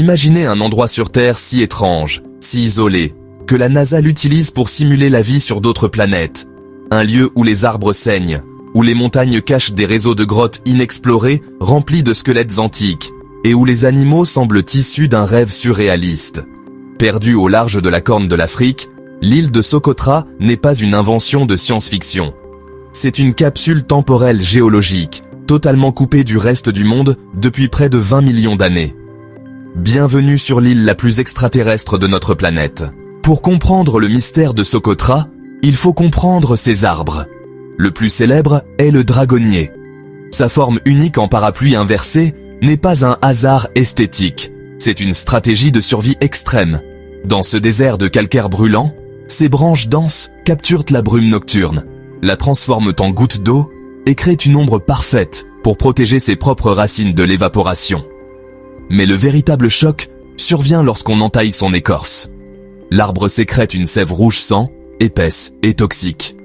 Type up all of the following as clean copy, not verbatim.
Imaginez un endroit sur Terre si étrange, si isolé, que la NASA l'utilise pour simuler la vie sur d'autres planètes. Un lieu où les arbres saignent, où les montagnes cachent des réseaux de grottes inexplorés remplis de squelettes antiques, et où les animaux semblent issus d'un rêve surréaliste. Perdue au large de la Corne de l'Afrique, l'île de Socotra n'est pas une invention de science-fiction. C'est une capsule temporelle géologique, totalement coupée du reste du monde depuis près de 20 millions d'années. Bienvenue sur l'île la plus extraterrestre de notre planète. Pour comprendre le mystère de Socotra, il faut comprendre ses arbres. Le plus célèbre est le dragonnier. Sa forme unique en parapluie inversé n'est pas un hasard esthétique, c'est une stratégie de survie extrême. Dans ce désert de calcaire brûlant, ses branches denses capturent la brume nocturne, la transforment en gouttes d'eau et créent une ombre parfaite pour protéger ses propres racines de l'évaporation. Mais le véritable choc survient lorsqu'on entaille son écorce. L'arbre sécrète une sève rouge sang, épaisse et toxique.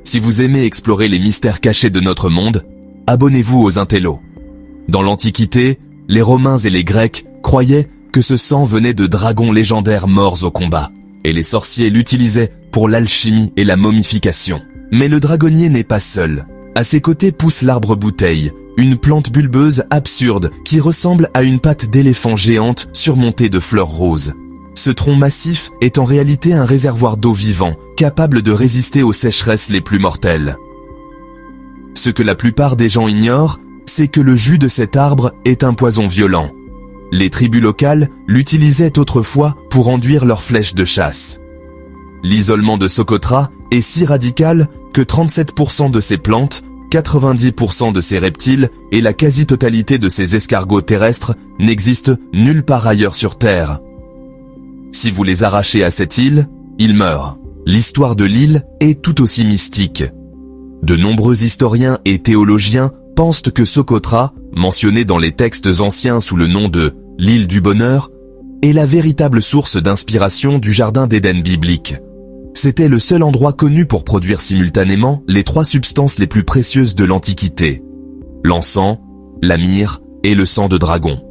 Si vous aimez explorer les mystères cachés de notre monde, abonnez-vous aux Intellos. Dans l'Antiquité, les Romains et les Grecs croyaient que ce sang venait de dragons légendaires morts au combat, et les sorciers l'utilisaient pour l'alchimie et la momification. Mais le dragonnier n'est pas seul. À ses côtés pousse l'arbre bouteille, une plante bulbeuse absurde qui ressemble à une patte d'éléphant géante surmontée de fleurs roses. Ce tronc massif est en réalité un réservoir d'eau vivant, capable de résister aux sécheresses les plus mortelles. Ce que la plupart des gens ignorent, c'est que le jus de cet arbre est un poison violent. Les tribus locales l'utilisaient autrefois pour enduire leurs flèches de chasse. L'isolement de Socotra est si radical que 37% de ces plantes, 90% de ces reptiles et la quasi-totalité de ces escargots terrestres n'existent nulle part ailleurs sur Terre. Si vous les arrachez à cette île, ils meurent. L'histoire de l'île est tout aussi mystique. De nombreux historiens et théologiens pensent que Socotra, mentionné dans les textes anciens sous le nom de « l'île du bonheur », est la véritable source d'inspiration du jardin d'Éden biblique. C'était le seul endroit connu pour produire simultanément les trois substances les plus précieuses de l'Antiquité: l'encens, la myrrhe et le sang de dragon.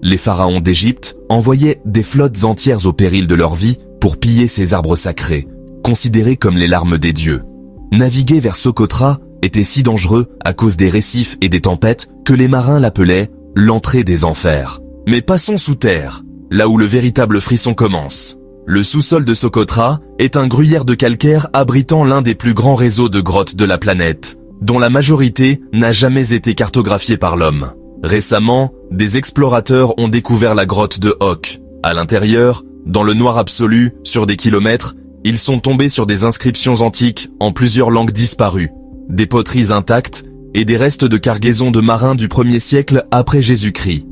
Les pharaons d'Égypte envoyaient des flottes entières au péril de leur vie pour piller ces arbres sacrés, considérés comme les larmes des dieux. Naviguer vers Socotra était si dangereux à cause des récifs et des tempêtes que les marins l'appelaient « l'entrée des enfers ». Mais passons sous terre, là où le véritable frisson commence. Le sous-sol de Socotra est un gruyère de calcaire abritant l'un des plus grands réseaux de grottes de la planète, dont la majorité n'a jamais été cartographiée par l'homme. Récemment, des explorateurs ont découvert la grotte de Hoc. À l'intérieur, dans le noir absolu, sur des kilomètres, ils sont tombés sur des inscriptions antiques en plusieurs langues disparues, des poteries intactes et des restes de cargaisons de marins du 1er siècle après Jésus-Christ.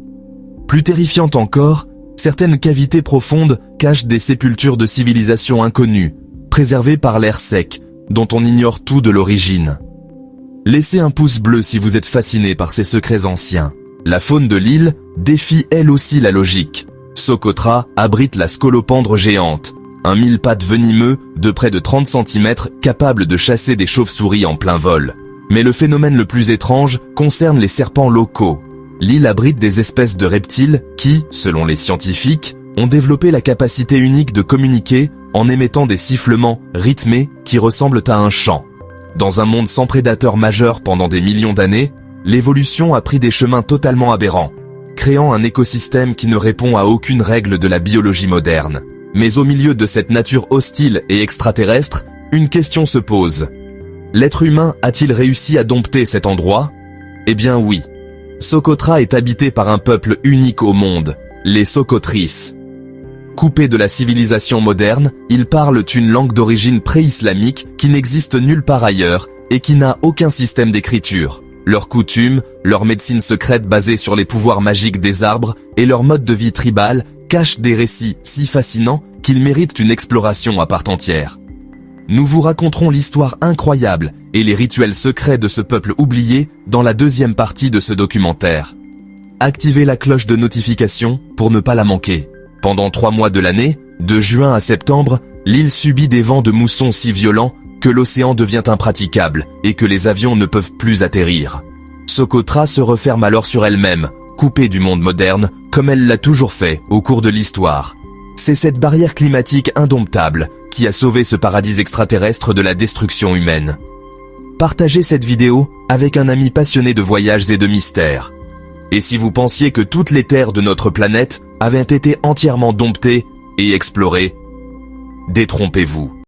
Plus terrifiante encore, certaines cavités profondes cachent des sépultures de civilisations inconnues, préservées par l'air sec, dont on ignore tout de l'origine. Laissez un pouce bleu si vous êtes fasciné par ces secrets anciens. La faune de l'île défie elle aussi la logique. Socotra abrite la scolopendre géante, un mille-pattes venimeux de près de 30 cm capable de chasser des chauves-souris en plein vol. Mais le phénomène le plus étrange concerne les serpents locaux. L'île abrite des espèces de reptiles qui, selon les scientifiques, ont développé la capacité unique de communiquer en émettant des sifflements rythmés qui ressemblent à un chant. Dans un monde sans prédateurs majeurs pendant des millions d'années, l'évolution a pris des chemins totalement aberrants, créant un écosystème qui ne répond à aucune règle de la biologie moderne. Mais au milieu de cette nature hostile et extraterrestre, une question se pose. L'être humain a-t-il réussi à dompter cet endroit? Eh bien oui. Socotra est habité par un peuple unique au monde, les Socotris. Coupés de la civilisation moderne, ils parlent une langue d'origine pré-islamique qui n'existe nulle part ailleurs et qui n'a aucun système d'écriture. Leurs coutumes, leur médecine secrète basée sur les pouvoirs magiques des arbres et leur mode de vie tribal cachent des récits si fascinants qu'ils méritent une exploration à part entière. Nous vous raconterons l'histoire incroyable et les rituels secrets de ce peuple oublié dans la deuxième partie de ce documentaire. Activez la cloche de notification pour ne pas la manquer. Pendant 3 mois de l'année, de juin à septembre, l'île subit des vents de mousson si violents que l'océan devient impraticable et que les avions ne peuvent plus atterrir. Socotra se referme alors sur elle-même, coupée du monde moderne, comme elle l'a toujours fait au cours de l'histoire. C'est cette barrière climatique indomptable qui a sauvé ce paradis extraterrestre de la destruction humaine. Partagez cette vidéo avec un ami passionné de voyages et de mystères. Et si vous pensiez que toutes les terres de notre planète avaient été entièrement domptées et explorées, détrompez-vous.